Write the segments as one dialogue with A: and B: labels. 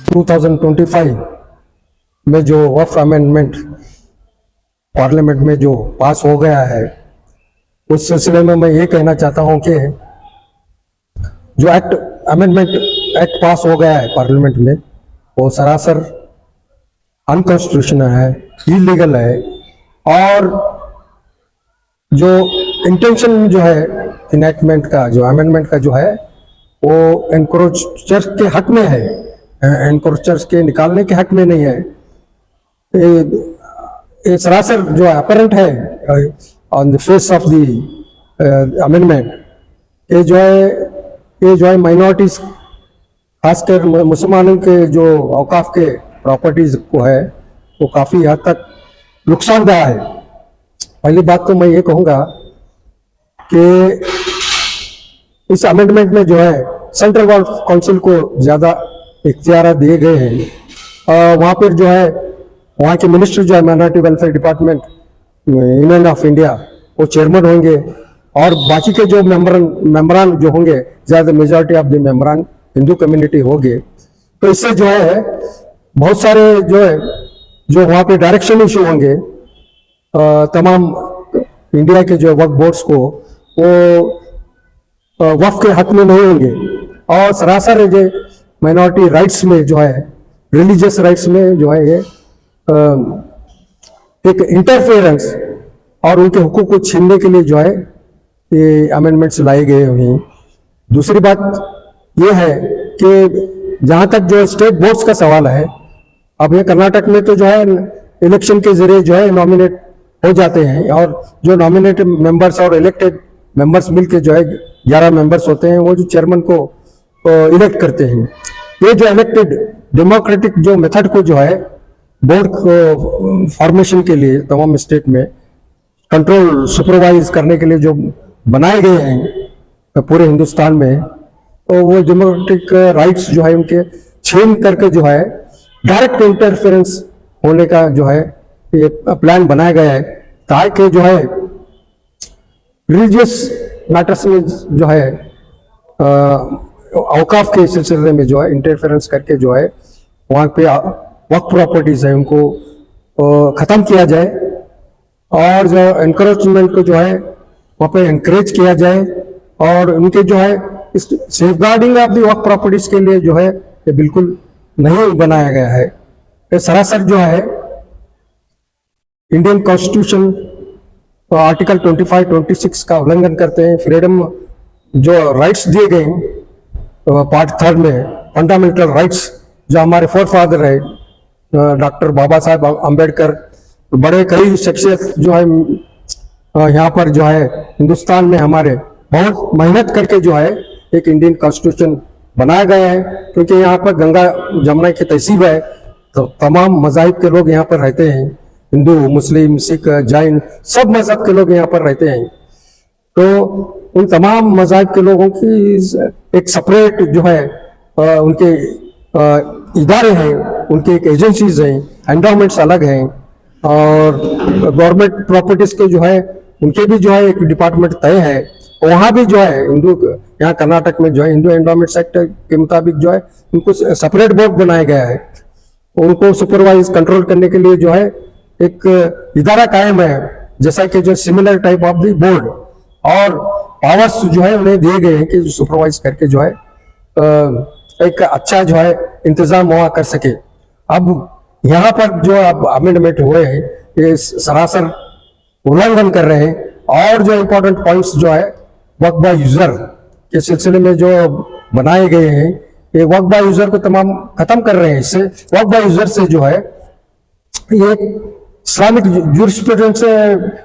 A: 2025 में जो वक्फ amendment parliament में जो पास हो गया है, उस सिलसिले में मैं ये कहना चाहता हूं कि जो अमेंडमेंट एक्ट पास हो गया है पार्लियामेंट में, वो सरासर अनकॉन्स्टिट्यूशनल है, इलीगल है। और जो इंटेंशन जो है इनैक्टमेंट का, जो अमेंडमेंट का जो है, वो एनक्रोचर्स के हक में है, एनक्रोचर्स के निकालने के हक में नहीं है। ये सरासर जो अपरेंट है on the face of the amendment, ये जो है माइनॉरिटीज, खासकर मुसलमानों के जो औकाफ के प्रॉपर्टीज को है, वो काफ़ी हद तक नुकसानदायक है। पहली बात तो मैं ये कहूँगा कि इस अमेंडमेंट में जो है सेंट्रल वक्फ काउंसिल को ज़्यादा इख्तियार दिए गए हैं। वहाँ पर जो है वहाँ के मिनिस्टर जो है minority welfare department union of India, वो चेयरमैन होंगे, और बाकी के जो मेंबरान जो होंगे, ज़्यादा मेजॉरिटी ऑफ द मेंबरान हिंदू कम्युनिटी होंगे। तो इससे जो है बहुत सारे जो है जो वहाँ पे डायरेक्शन इशू होंगे तमाम इंडिया के जो वक्फ बोर्ड्स को, वो वक्फ के हक में नहीं होंगे। और सरासर जो माइनॉरिटी राइट्स में जो है, रिलीजियस राइट्स में जो है ये एक इंटरफेरेंस और उनके हुकूक को छीनने के लिए जो है ये अमेंडमेंट्स लाए गए हुए हैं। दूसरी बात ये है कि जहाँ तक जो स्टेट बोर्ड्स का सवाल है, अब ये कर्नाटक में तो जो है इलेक्शन के जरिए जो है नॉमिनेट हो जाते हैं, और जो नॉमिनेटेड मेंबर्स और इलेक्टेड मेंबर्स मिलके जो है 11 मेंबर्स होते हैं, वो जो चेयरमैन को इलेक्ट करते हैं। ये जो इलेक्टेड डेमोक्रेटिक जो मेथड को जो है बोर्ड को फॉर्मेशन के लिए तमाम स्टेट में कंट्रोल सुपरवाइज करने के लिए जो बनाए गए हैं पूरे हिंदुस्तान में, तो वो डेमोक्रेटिक राइट्स जो है उनके छीन करके जो है डायरेक्ट इंटरफेरेंस होने का जो है ये प्लान बनाया गया है, ताकि जो है रिलीजियस मैटर्स में जो है औकाफ के सिलसिले में जो है इंटरफेरेंस करके जो है वहाँ पे वक्फ प्रॉपर्टीज है उनको ख़त्म किया जाए, और जो एनकरेजमेंट को जो है वहाँ पे एनकरेज किया जाए, और उनके जो है इस safeguarding of the Waqf properties के लिए जो है ये बिल्कुल नहीं बनाया गया है। ये सरासर जो है इंडियन कॉन्स्टिट्यूशन आर्टिकल 25-26 का उल्लंघन करते हैं। फ्रीडम जो राइट्स दिए गए पार्ट 3 में, फंडामेंटल राइट्स जो हमारे फोर फादर है डॉक्टर बाबा साहब अम्बेडकर, बड़े कई शख्सियत जो है यहाँ पर जो है हिंदुस्तान में हमारे बहुत मेहनत करके जो है एक इंडियन कॉन्स्टिट्यूशन बनाया गया है। क्योंकि यहाँ पर गंगा जमुना की तहसीब है, तो तमाम मज़ाहिब के लोग यहाँ पर रहते हैं, हिंदू, मुस्लिम, सिख, जैन, सब मज़हब के लोग यहाँ पर रहते हैं। तो उन तमाम मज़ाहिब के लोगों की एक सेपरेट जो है उनके इदारे हैं, उनके एक एजेंसीज हैं, एंडोमेंट्स अलग हैं, और गवर्नमेंट प्रॉपर्टीज के जो है उनके भी जो है एक डिपार्टमेंट तय है। वहाँ भी जो है हिंदू, यहाँ कर्नाटक में जो है हिंदू एंडोमेंट्स एक्ट के मुताबिक जो है उनको सेपरेट बोर्ड बनाया गया है। उनको सुपरवाइज कंट्रोल करने के लिए जो है एक इदारा कायम है, जैसा कि जो similar type of the board, और पावर्स जो है उन्हें दिए गए हैं कि सुपरवाइज करके जो है एक अच्छा जो है इंतजाम हुआ कर सके। अब यहाँ पर जो अब अमेंडमेंट हुए हैं ये सरासर उल्लंघन कर रहे हैं, और जो इम्पोर्टेंट पॉइंट्स जो है वक्फ बाय यूजर के सिलसिले में जो बनाए गए हैं, ये वक्फ बाय यूजर को तमाम खत्म कर रहे हैं। इससे वक्फ बाय यूजर से जो है ये इस्लामिक जूरिस्प्रूडेंस से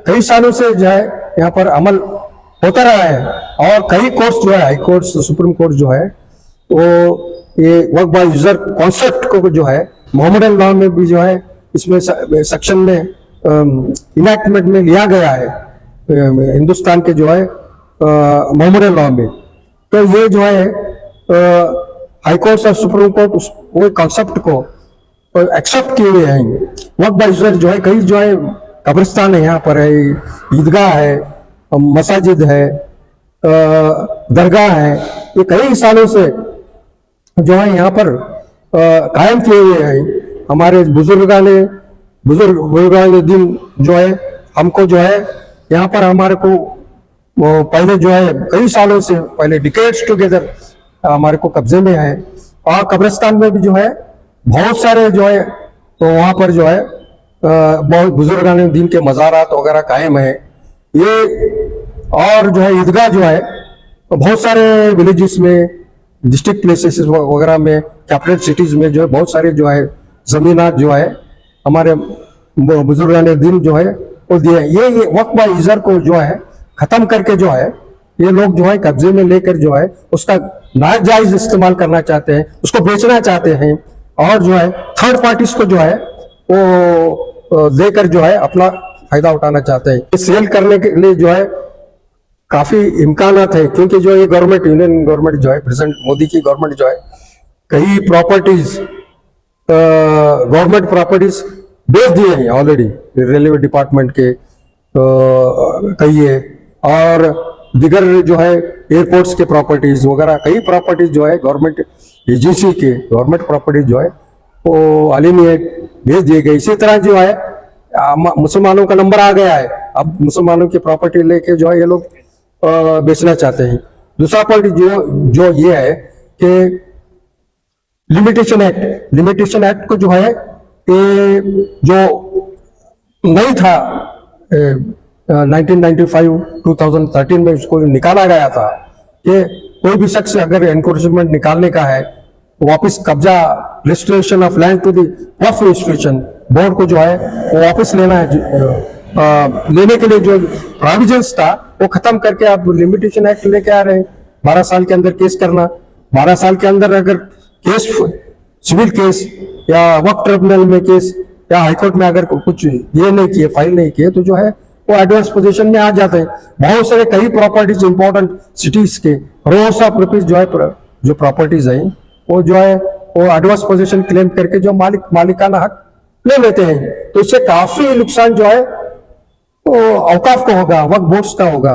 A: कई सालों से जो है यहाँ पर अमल होता रहा है, और कई कोर्ट्स जो है, हाई कोर्ट, सुप्रीम कोर्ट जो है, वो ये वक्फ बाय यूजर कॉन्सेप्ट को जो है मोहम्मदन लॉ में भी जो है इसमें सेक्शन में इनैक्टमेंट में लिया गया है हिंदुस्तान के जो है मोहम्मदन लॉ में। तो ये जो है हाई कोर्ट और सुप्रीम कोर्ट वो कॉन्सेप्ट को एक्सेप्ट किए हुए हैं। वक्फ बाय यूजर जो है कई जो है कब्रिस्तान है, यहाँ पर है, ईदगाह है, मसाजिद है, दरगाह है, ये कई सालों से जो है यहाँ पर कायम किए हुए हैं। हमारे बुजुर्गान ने दिन जो है हमको जो है यहाँ पर हमारे को वो पहले जो है कई सालों से पहले डिकेड्स टुगेदर हमारे को कब्जे में है। और कब्रिस्तान में भी जो है बहुत सारे जो है तो वहाँ पर जो है बहुत बुजुर्गान दिन के मज़ारात वगैरह कायम है ये। और जो है ईदगाह जो है तो बहुत सारे विलेजेस में, डिस्ट्रिक्ट प्लेसेस वगैरह में, कैपिटल सिटीज में जो है बहुत सारे जो है जमीनात जो है हमारे बुजुर्गान दिन जो है वो दिए। ये वक्फ बाय इज़र को जो है खत्म करके जो है ये लोग जो है कब्जे में लेकर जो है उसका नाजायज इस्तेमाल करना चाहते हैं, उसको बेचना चाहते हैं और जो है थर्ड पार्टीज को जो है वो देकर जो है अपना फायदा उठाना चाहते हैं। ये सेल करने के लिए जो है काफी इम्कानात है, क्योंकि जो ये गवर्नमेंट, यूनियन गवर्नमेंट जो है, प्रेसिडेंट मोदी की गवर्नमेंट जो है कई प्रॉपर्टीज, गवर्नमेंट प्रॉपर्टीज बेच दिए हैं ऑलरेडी रेलवे डिपार्टमेंट के कई है, और दिगर जो है एयरपोर्ट्स के प्रॉपर्टीज वगैरह कई प्रॉपर्टीज जो है गवर्नमेंट एजेंसी के गवर्नमेंट प्रॉपर्टीज जो है वो आलिमी भेज दिए गए। इसी तरह जो है मुसलमानों का नंबर आ गया है, अब मुसलमानों की प्रॉपर्टी लेके जो है ये लोग बेचना चाहते हैं। दूसरा पॉइंट जो ये है कि लिमिटेशन एक्ट को जो है ये जो नहीं था 1995-2013 में उसको निकाला गया था कि कोई भी शख्स अगर एनक्रोचमेंट निकालने का है, वापस कब्जा, registration of land to the waqf registration board को जो है वो वापस लेना है, लेने के लिए जो प्रोविजंस था वो खत्म करके आप लिमिटेशन एक्ट लेके आ रहे हैं। 12 साल के अंदर केस करना, 12 साल के अंदर अगर केस, सिविल केस या वक्फ ट्रिब्यूनल में केस या हाईकोर्ट में अगर कुछ ये नहीं किए, फाइल नहीं किए, तो जो है वो एडवांस पोजीशन में आ जाते हैं। बहुत सारे कई प्रॉपर्टीज इंपॉर्टेंट सिटीज के रोर्स ऑफ रुपीज जो है जो प्रॉपर्टीज है वो जो है वो एडवांस पोजीशन क्लेम करके जो मालिकाना हक ले लेते हैं। तो इससे काफी नुकसान जो है वो औकाफ को होगा, वक्फ बोर्ड्स का होगा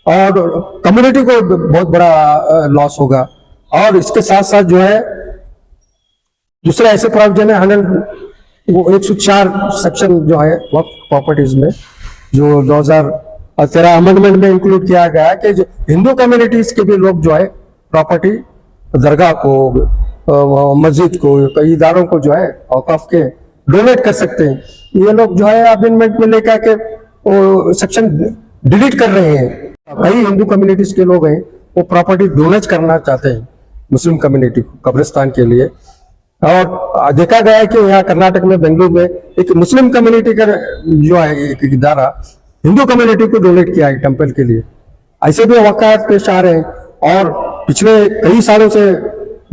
A: और कम्युनिटी को बहुत बड़ा लॉस होगा। और इसके साथ साथ जो है दूसरा ऐसे प्रोविजन है 104 सेक्शन जो है वक्फ प्रॉपर्टीज में जो 2013 अमेंडमेंट में इंक्लूड किया गया है कि जो हिंदू कम्युनिटीज के भी लोग जो है प्रॉपर्टी, दरगाह को, मस्जिद को, कई इदारों को जो है औकाफ के डोनेट कर सकते हैं। ये लोग जो है अमेंडमेंट में लेकर के वो सेक्शन डिलीट कर रहे हैं। कई हिंदू कम्युनिटीज के लोग हैं वो प्रॉपर्टी डोनेट करना चाहते हैं मुस्लिम कम्युनिटी को कब्रिस्तान के लिए। और देखा गया है कि यहाँ कर्नाटक में, बेंगलुरु में एक मुस्लिम कम्युनिटी का जो है एक इदारा हिंदू कम्युनिटी को डोनेट किया है टेम्पल के लिए। ऐसे भी वाक़यात पेश आ रहे हैं और पिछले कई सालों से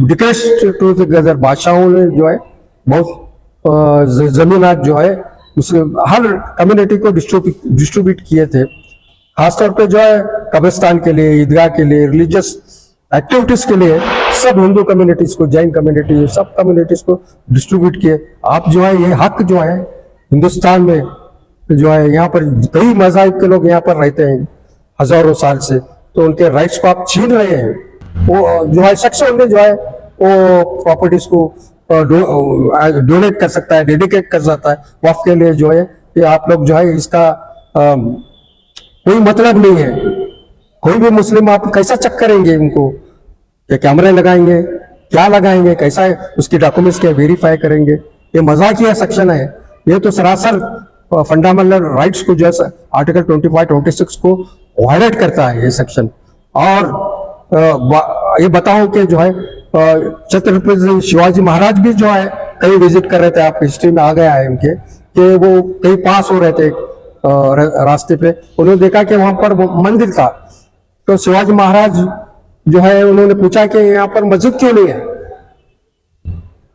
A: डिकेड्स टुगेदर बादशाहों ने जो है बहुत जमीनात जो है हर कम्युनिटी को डिस्ट्रीब्यूट किए थे, खासतौर पे जो है कब्रिस्तान के लिए, ईदगाह के लिए, रिलीजियस एक्टिविटीज के लिए सब हिंदू कम्युनिटीज को, जैन कम्युनिटी, सब कम्युनिटीज को डिस्ट्रीब्यूट किए। आप जो है ये हक जो है हिंदुस्तान में जो है यहाँ पर कई मज़ाहिब के लोग यहाँ पर रहते हैं हजारों साल से, तो उनके राइट्स को आप छीन रहे हैं। वो जो है शख्स उनमें जो है वो प्रॉपर्टीज को डोनेट कर सकता है, डेडिकेट कर सकता है वक्फ के लिए। जो है कि आप लोग जो है इसका कोई मतलब नहीं है। कोई भी मुस्लिम आप कैसा चेक करेंगे उनको, क्या कैमरे लगाएंगे, क्या लगाएंगे, कैसा है उसके डॉक्यूमेंट्स के वेरीफाई करेंगे? ये मजाकिया सेक्शन है। ये तो सरासर फंडामेंटल राइट्स को जो है आर्टिकल 25-26 को वायलेट करता है ये सेक्शन। और ये बताओ कि जो है छत्रपति शिवाजी महाराज भी जो है कहीं विजिट कर रहे थे, आप हिस्ट्री में आ गया है उनके, कि वो कहीं पास हो रहे थे रास्ते पे, उन्होंने देखा कि वहां पर मंदिर था, तो शिवाजी महाराज जो है उन्होंने पूछा कि यहाँ पर मस्जिद क्यों नहीं है।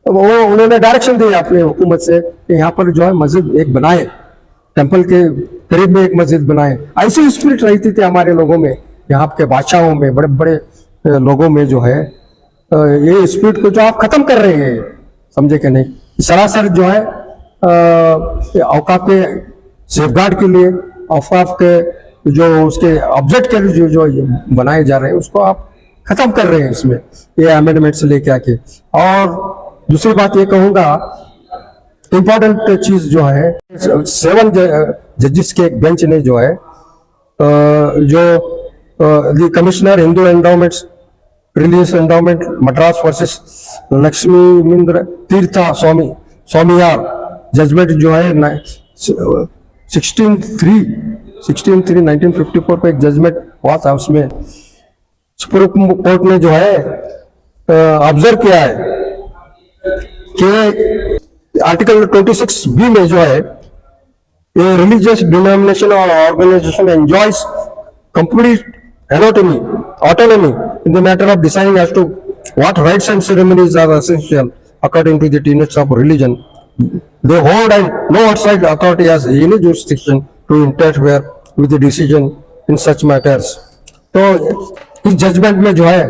A: तो वो उन्होंने डायरेक्शन दिया अपने हुकूमत से कि यहाँ पर जो है मस्जिद एक बनाए, टेंपल के करीब में एक मस्जिद बनाए। ऐसी स्पिरिट रहती थी हमारे लोगों में, यहाँ के बादशाहों में, बड़े बड़े लोगों में जो है ये स्पिरिट को जो आप खत्म कर रहे हैं, समझे कि नहीं? सरासर जो है औकाफ के सेफगार्ड के लिए, औकाफ के जो उसके ऑब्जेक्ट के लिए जो बनाए जा रहे हैं उसको आप खत्म कर रहे हैं इसमें, ये अमेंडमेंट से लेके आके। और दूसरी बात ये कहूंगा, इम्पोर्टेंट चीज जो है, 7 जजेस के एक बेंच ने जो है जो the commissioner Hindu endowments religious endowment Madras versus Lakshmindra Thirtha Swamiar judgment जो है 16/3/1954 को एक जजमेंट हुआ था, उसमें सुप्रीम कोर्ट ने जो है ऑब्जर्व किया है कि आर्टिकल 26B में जो है रिलीजियस डिनोमिनेशन और organisation enjoys complete autonomy in the matter of deciding as to what rites and ceremonies are essential according to the tenets of religion. They hold and no outside authority has any jurisdiction to interfere with the decision in such matters. तो इस judgement में जो है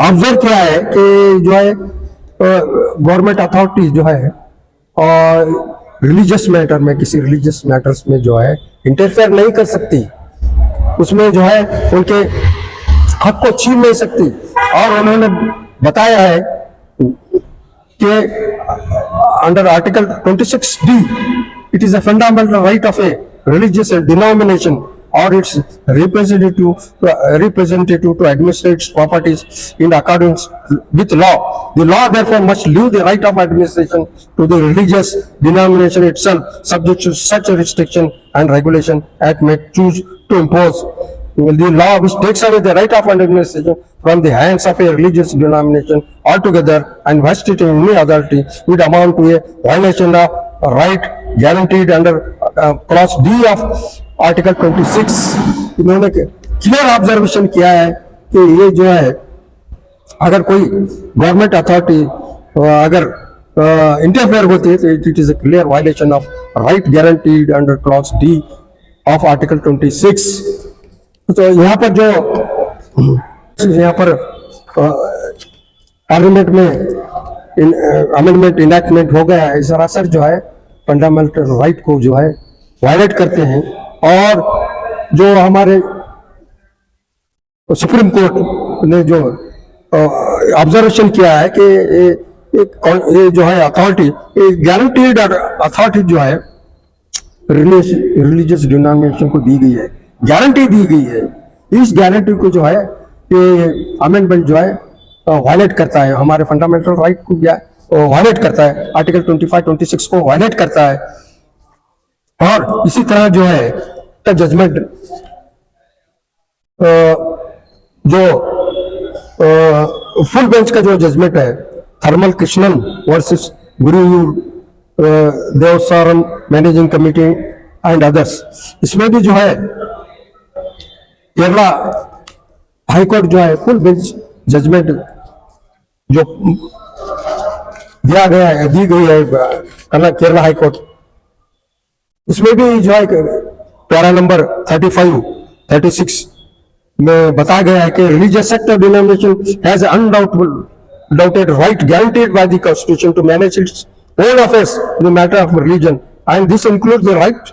A: observe किया है कि जो है गवर्नमेंट अथॉरिटी जो है और रिलीजियस मैटर में, किसी रिलीजियस मैटर्स में जो है इंटरफेयर नहीं कर सकती, उसमें जो है उनके हक को छीन नहीं सकती। और उन्होंने बताया है कि under article 26D it is a fundamental right of a religious denomination or its representative to administrate its properties in accordance with law. The law therefore must leave the right of administration to the religious denomination itself, subject to such a restriction and regulation as may choose to impose. The law which takes away the right of administration from the hands of a religious denomination altogether and vests it in any authority would amount to a violation of right guaranteed under clause D of article 26। इन्होंने clear observation किया है कि ये जो है अगर कोई government authority अगर इंटरफेयर होती है तो it is a clear violation of right guaranteed under clause D of article 26। तो यहाँ पर जो पार्लियामेंट में अमेंडमेंट इनैक्टमेंट हो गया है, सरासर जो है फंडामेंटल राइट को जो है वायलेट करते हैं। और जो हमारे सुप्रीम कोर्ट ने जो ऑब्जर्वेशन किया है कि ये जो है अथॉरिटी, गारंटीड अथॉरिटी जो है रिलीजियस डिनोमिनेशन को दी गई है, गारंटी दी गई है। इस गारंटी को जो है ये अमेंडमेंट जो है वायलेट करता है, हमारे फंडामेंटल राइट को वायलेट करता है, आर्टिकल 25-26 को वायलेट करता है। और इसी तरह जो है जजमेंट जो फुल बेंच का जो जजमेंट है thermal Krishnan versus Guru देवसारम managing committee and others, इसमें भी जो है केरला हाईकोर्ट जो है फुल बेंच जजमेंट जो दी गई है केरला हाईकोर्ट, इसमें भी जो है पैरा नंबर 35-36 में बताया गया है कि religious sect of denomination has undoubted right guaranteed by the constitution to manage its own affairs in the matter of religion and this includes the right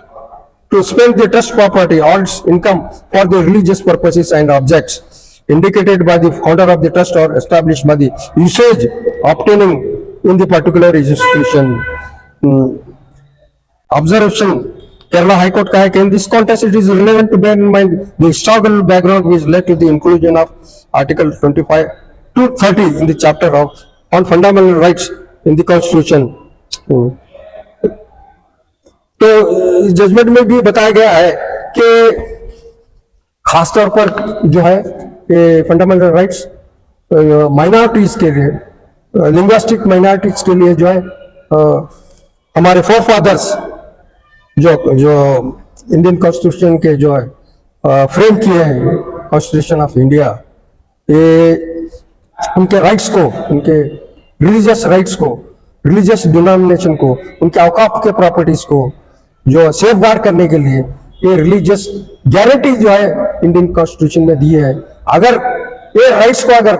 A: to spend the trust property और its income for the religious purposes and objects indicated by the founder of the trust or established by the usage obtaining in the particular institution. Observation Kerala High Court का है कि in this context it is relevant to bear in mind the historical background which led to the inclusion of Article 25-30 in the chapter on fundamental rights in the Constitution. तो इस judgement में भी बताया गया है कि खासतौर पर जो है फंडामेंटल राइट्स माइनॉरिटीज के लिए, लिंग्विस्टिक माइनॉरिटीज के लिए जो है हमारे फोरफादर्स जो इंडियन कॉन्स्टिट्यूशन के जो है फ्रेम किए हैं, कॉन्स्टिट्यूशन ऑफ इंडिया, ये उनके राइट्स को, उनके रिलीजियस राइट्स को, रिलीजियस डिनोमिनेशन को, उनके औकाफ के प्रॉपर्टीज को जो सेफ गार्ड करने के लिए ये रिलीजियस गारंटी जो है इंडियन कॉन्स्टिट्यूशन में दी है। अगर ये राइट्स को अगर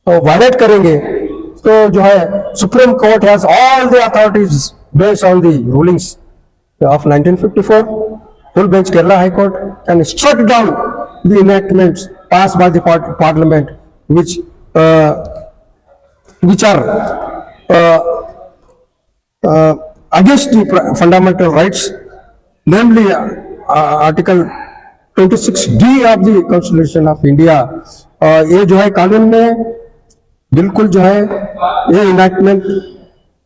A: वायलेट करेंगे तो जो है supreme court has all the authorities based on the rulings of 1954 full bench Kerala High Court can struck down the enactments passed by the parliament which are against the fundamental rights, namely Article 26D of the Constitution of India. ये जो है कानून में बिल्कुल जो है ये enactment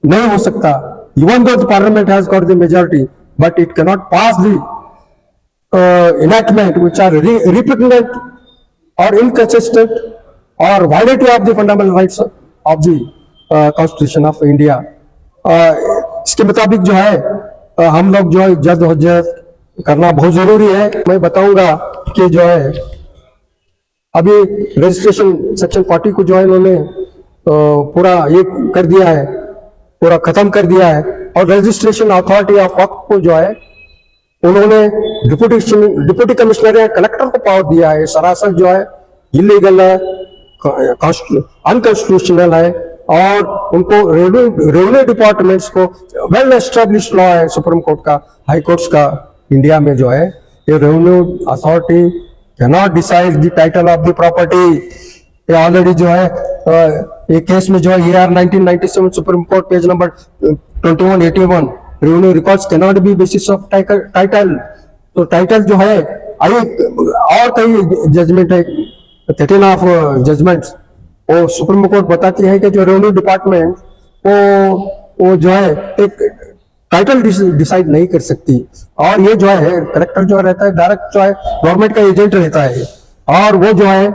A: नहीं हो सकता. Even though the parliament has got the majority, but it cannot pass the enactment which are repugnant or inconsistent or violative of the fundamental rights of the Constitution of India. इसके मुताबिक जो है हम लोग जो है जद्दोजहद करना बहुत जरूरी है. मैं बताऊंगा कि जो है अभी रजिस्ट्रेशन सेक्शन 40 को जो है इन्होंने पूरा ये कर दिया है, पूरा खत्म कर दिया है. और रजिस्ट्रेशन अथॉरिटी ऑफ वक्फ को जो है उन्होंने डिप्टी कमिश्नर या कलेक्टर को पावर दिया है. सरासर जो है इलीगल है, अनकॉन्स्टिट्यूशनल है और उनको रेवेन्यू डिपार्टमेंट्स को वेल एस्टेब्लिश्ड लॉ है सुप्रीम कोर्ट का, हाई कोर्ट्स का इंडिया में जो है ये revenue authority can not decide the title of the property. ये ऑलरेडी जो है एक केस में जो है AR 1997 supreme court page number 2181 revenue records can not be basis of title. तो टाइटल जो है और कई जजमेंट है 13 ऑफ जजमेंट्स वो सुप्रीम कोर्ट बताती है कि जो रेवेन्यू डिपार्टमेंट वो जो है एक टाइटल डिसाइड नहीं कर सकती. और ये जो है कलेक्टर जो रहता है डायरेक्ट जो है गवर्नमेंट का एजेंट रहता है और वो जो है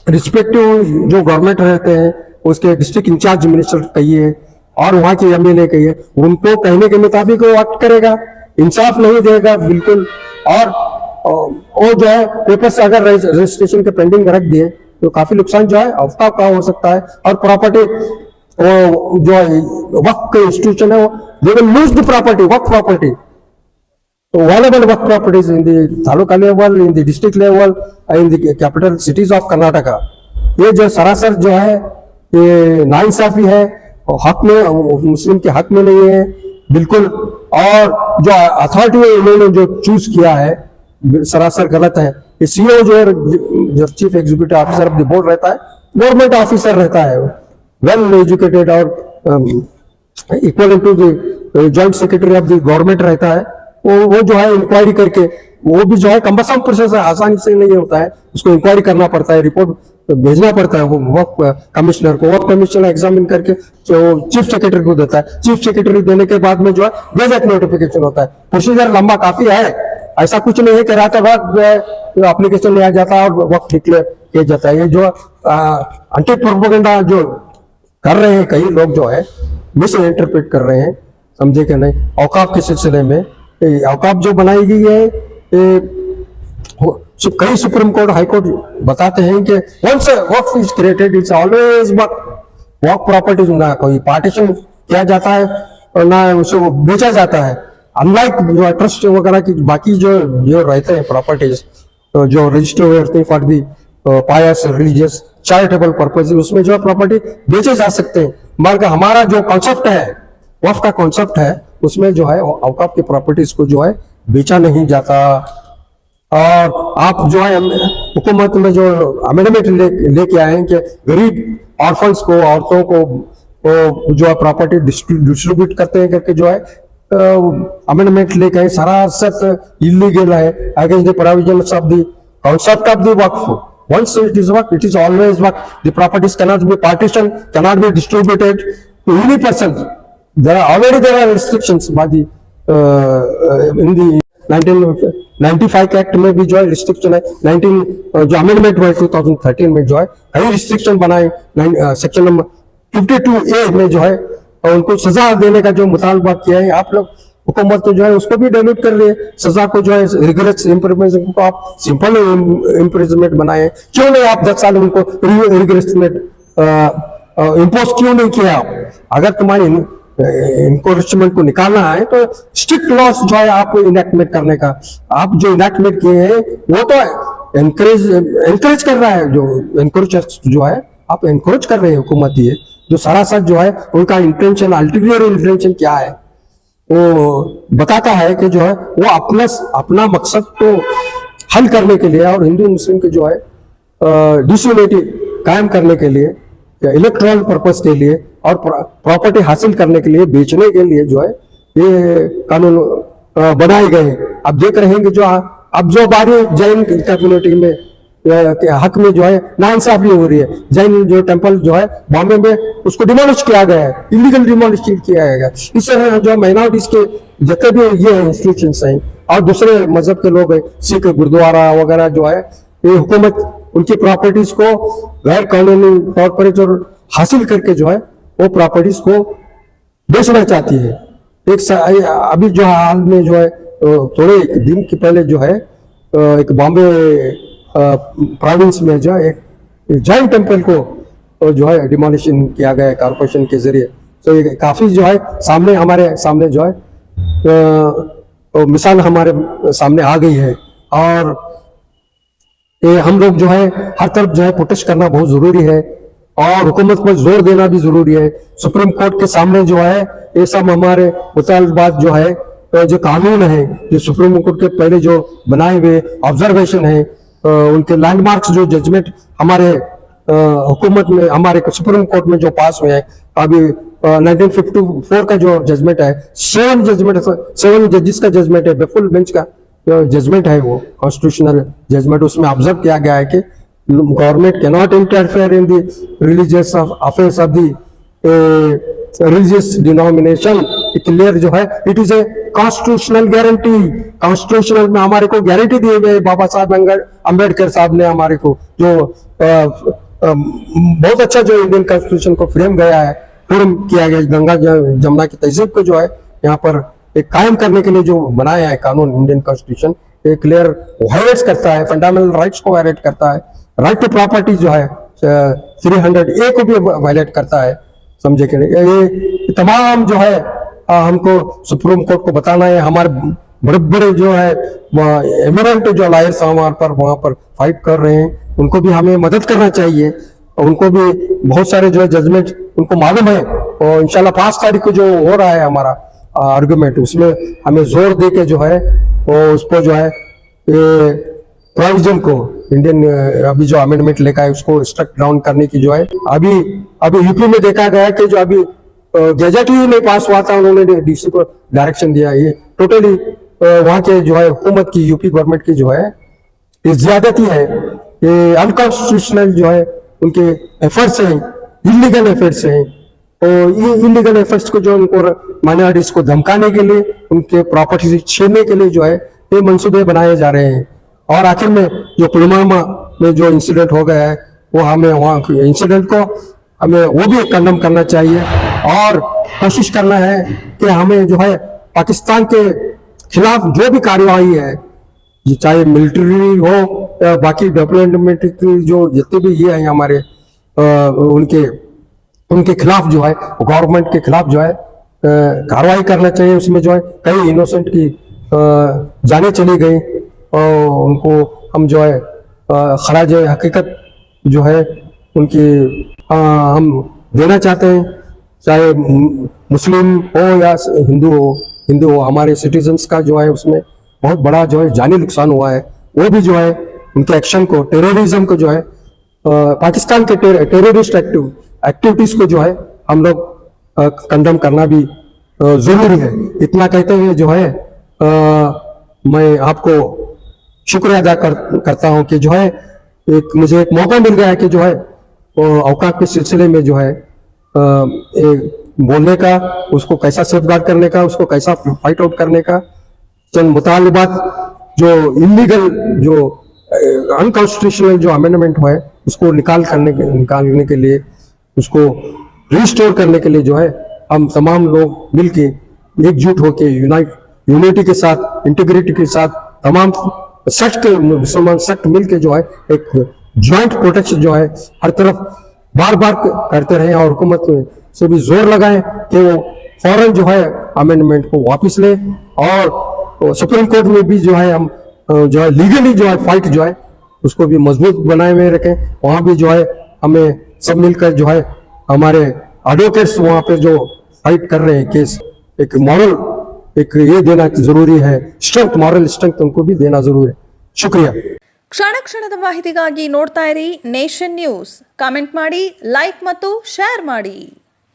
A: रिस्पेक्टिव जो गवर्नमेंट रहते हैं उसके डिस्ट्रिक्ट इंचार्ज मिनिस्टर कहिए और वहां के MLA कहिए, उनको कहने के मुताबिक वो एक्ट करेगा, इंसाफ नहीं देगा बिल्कुल. और वो जो है पेपर्स अगर रजिस्ट्रेशन के पेंडिंग रख दिए तो काफी नुकसान जो है औकाफ का हो सकता है. और प्रॉपर्टी जो है वक्फ के इंस्टीट्यूशन है वो they will lose the property, Waqf property. तो valuable work properties in the taluka level, in the district level, in the capital cities of Karnataka. ये जो सरासर जो है ये नाइंसाफी है और हक में मुस्लिम के हक में नहीं है बिल्कुल. और जो अथॉरिटी उन्होंने जो चूज किया है सरासर गलत है. ये CEO जो है जो chief executive officer of the board रहता है, गवर्नमेंट ऑफिसर रहता है, वेल एजुकेटेड और equal to the joint secretary of the government रहता है. वो जो है इंक्वायरी करके वो भी जो है कम्बसम प्रोसेस है, आसानी से नहीं होता है, उसको इंक्वायरी करना पड़ता है, रिपोर्ट भेजना पड़ता है वो वक्फ कमिश्नर को. वक्फ कमिश्नर एग्जामिन करके जो चीफ सेक्रेटरी को देता है, चीफ सेक्रेटरी देने के बाद में जो है गजट नोटिफिकेशन होता है. प्रोसीजर लंबा काफी है, ऐसा कुछ नहीं है कि रातों रात जो है एप्लीकेशन लिया जाता है और वक्फ डिक्लेयर किया जाता है. ये जो एंटी प्रोपेगेंडा जो कर रहे हैं कई लोग जो है मिस इंटरप्रेट कर रहे हैं, समझे कि नहीं. औकाफ के सिलसिले में औकाफ जो बनाई गई है कई सुप्रीम कोर्ट हाई कोर्ट बताते हैं कि once waqf is created it's always waqf properties, ना कोई पार्टीशन किया जाता है और ना उसको बेचा जाता है. अनलाइक जो ट्रस्ट वगैरह की बाकी जो रहते हैं प्रॉपर्टीज जो रजिस्टर रहते हैं for the pious religious charitable purpose, उसमें जो प्रॉपर्टी बेचे जा सकते हैं. मगर हमारा जो कॉन्सेप्ट है वक्फ का कॉन्सेप्ट है उसमें जो है औकाफ की प्रॉपर्टीज को जो है बेचा नहीं जाता. और आप जो है हुकूमत में जो अमेंडमेंट लेके आए हैं कि गरीब ऑर्फन्स को, औरतों को जो है प्रॉपर्टी डिस्ट्रीब्यूट करते हैं करके जो है अमेंडमेंट लेके आए, सरासर इलीगल है, against the provisions of the concept of the Waqf. Once it is work, it is always work. The properties cannot be partitioned, cannot be distributed to any person. There are restrictions by the in the 1995 act में भी जो है restriction है. 19 जो amendment हुआ 2013 में जो है कई रिस्ट्रिक्शन बनाए. सेक्शन नंबर 52A में जो है उनको सजा देने का जो मुतालबा किया है आप लोग, हुकूमत तो जो है उसको भी डायल्यूट कर रही है. सजा को जो है रिगरस इम्प्रिजनमेंट को आप सिंपल इम्प्रिजनमेंट बनाए, क्यों नहीं आप 10 साल उनको रिगरसमेंट इम्पोज क्यों नहीं किया आप? अगर तुम्हारी इनकोरिचमेंट को निकालना है तो स्ट्रिक्ट लॉस जो है आप इनैक्टमेंट करने का, आप जो इनैक्टमेंट किए हैं वो तो एनकरेज कर रहा है. जो एनकरेज जो है आप एनकरेज कर रहे हैं हुकूमत, ये जो सरासर जो है उनका इंटेंशन, अल्टीरियर इंटेंशन क्या है वो बताता है कि जो है वो अपना मकसद तो हल करने के लिए और हिंदू मुस्लिम के जो है डिसयूनिटी कायम करने के लिए, इलेक्ट्रल पर्पस के लिए और प्रॉपर्टी हासिल करने के लिए, बेचने के लिए जो है ये कानून बनाए गए हैं। अब देख रहे हैं कि जो अब जो बारी जैन कम्युनिटी में के हक में जो है नाइंसाफी हो रही है। जैन जो टेम्पल जो है बॉम्बे में, उसको डिमोलिश किया गया है, इलीगल डिमोलिश किया गया। इस तरह जो माइनॉरिटीज के जितने भी ये इंस्टीट्यूशंस हैं और दूसरे मजहब के लोग हैं, सिख गुरुद्वारा वगैरह जो है, ये हुकूमत उनकी प्रॉपर्टीज को गैर कानूनी तौर पर जो हासिल करके जो है वो प्रॉपर्टीज को बेचना चाहती है। अभी जो हाल में जो है थोड़े दिन के पहले जो है एक बॉम्बे प्रोविंस में जो है एक जैन टेम्पल को जो है डिमोलिशन किया गया है कारपोरेशन के जरिए। तो ये काफी जो है सामने, हमारे सामने जो है तो मिसाल हमारे सामने आ गई है। और ये हम लोग जो है हर तरफ जो है प्रोटेस्ट करना बहुत जरूरी है और हुकूमत पर जोर देना भी जरूरी है। सुप्रीम कोर्ट के सामने जो है ये सब हमारे मुतालबात जो है, जो कानून है, जो सुप्रीम कोर्ट के पहले जो बनाए हुए ऑब्जर्वेशन है, उनके लैंडमार्क्स जो जजमेंट हमारे हुकूमत में, हमारे सुप्रीम कोर्ट में जो पास हुए हैं अभी 1954 का जो जजमेंट है, 7 जजेस का जजमेंट है, बेफुल बेंच का जजमेंट है, वो कॉन्स्टिट्यूशनल जजमेंट। उसमें ऑब्जर्व किया गया है कि government can not interfere in the religious affairs of the religious denomination. Clear जो है, it is a constitutional guarantee. Constitutional में हमारे को गारंटी दिए गए बाबा साहब अम्बेडकर साहब ने हमारे को, जो बहुत अच्छा जो इंडियन कॉन्स्टिट्यूशन को फ्रेम गया है, फ्रेम किया गया गंगा जमुना की तहजीब को जो है यहाँ पर एक कायम करने के लिए जो बनाया है कानून, इंडियन कॉन्स्टिट्यूशन एक क्लियर वायलेट करता है, फंडामेंटल राइट्स को वायलेट करता है, राइट टू प्रॉपर्टी जो है 300A को भी वायलेट करता है। समझे कि नहीं? ये तमाम जो है हमको सुप्रीम कोर्ट को बताना है। हमारे बड़े बड़े जो है एमिनेंट जो लॉयर्स हमारे पर वहां पर फाइट कर रहे हैं, उनको भी हमें मदद करना चाहिए। उनको भी बहुत सारे जो है जजमेंट उनको मालूम है, और इंशाल्लाह 5 तारीख को जो हो रहा है हमारा आर्गुमेंट, उसमें हमें जोर दे के जो है वो उसको जो है ये प्रोविजन को, इंडियन अभी जो अमेंडमेंट लेकर है उसको स्ट्रक डाउन करने की जो है, अभी यूपी में देखा गया कि जो अभी गैजेट ही नहीं पास हुआ था, उन्होंने डीसी को डायरेक्शन दिया। ये टोटली वहाँ के जो है हुकूमत की, यूपी गवर्नमेंट की जो है ये ज्यादती है, ये अनकॉन्स्टिट्यूशनल जो है उनके एफर्ट्स हैं, इलीगल एफर्ट्स हैं। तो ये इलीगल एफर्ट्स को जो उनको माइनॉरिटीज को धमकाने के लिए, उनके प्रॉपर्टी छीनने के लिए जो है ये मंसूबे बनाए जा रहे हैं। और आखिर में जो पुलवामा में जो इंसिडेंट हो गया है, वो हमें वहाँ इंसिडेंट को हमें वो भी कंडम करना चाहिए और कोशिश करना है कि हमें जो है पाकिस्तान के खिलाफ जो भी कार्यवाही है, चाहे मिलिट्री हो या बाकी डेवलपमेंट की जो जितने भी ये हैं हमारे उनके खिलाफ जो है, गवर्नमेंट के खिलाफ जो है कार्रवाई करना चाहिए। उसमें जो है कई इनोसेंट की जानें चली गई और उनको हम जो है खराज हकीकत जो है उनकी हम देना चाहते हैं, चाहे मुस्लिम हो या हिंदू हो। हमारे सिटीजन्स का जो है उसमें बहुत बड़ा जो है जानी नुकसान हुआ है। वो भी जो है उनके एक्शन को, टेररिज्म को जो है, पाकिस्तान के टेररिस्ट एक्टिविटीज को जो है हम लोग कंडम करना भी जरूरी है। इतना कहते हुए जो है मैं आपको शुक्रिया अदा करता हूं कि जो है मुझे एक मौका मिल गया है कि जो है औकात के सिलसिले में जो है बोलने का, उसको कैसा सेफगार्ड करने का, उसको कैसा फाइट आउट करने का, चंद मुतालिबात जो इलीगल जो अनकॉन्स्टिट्यूशनल जो अमेंडमेंट है उसको निकालने के लिए, उसको रिस्टोर करने के लिए जो है हम तमाम लोग मिलके एकजुट होके यूनिटी के साथ, इंटीग्रिटी के साथ, तमाम मुसलमान सेक्ट मिलके जो है एक ज्वाइंट प्रोटेस्ट जो है हर तरफ बार बार करते रहे और हुकूमत से भी जोर लगाएं कि वो फौरन जो है अमेंडमेंट को वापस ले और सुप्रीम कोर्ट में भी जो है हम जो है लीगली जो है फाइट जो है उसको भी मजबूत बनाए हुए रखें। वहां भी जो है हमें सब मिलकर जो है हमारे एडवोकेट्स वहां पे जो फाइट कर रहे हैं केस, एक मॉरल एक ये देना जरूरी है, स्ट्रेंथ, मॉरल स्ट्रेंथ उनको भी देना जरूरी है। शुक्रिया।
B: ಕ್ಷಣ ಕ್ಷಣದ ಮಾಹಿತಿಗಾಗಿ ನೋಡ್ತಾ ಇರಿ ನೇಷನ್ ನ್ಯೂಸ್. ಕಾಮೆಂಟ್ ಮಾಡಿ, ಲೈಕ್ ಮತ್ತು ಶೇರ್ ಮಾಡಿ.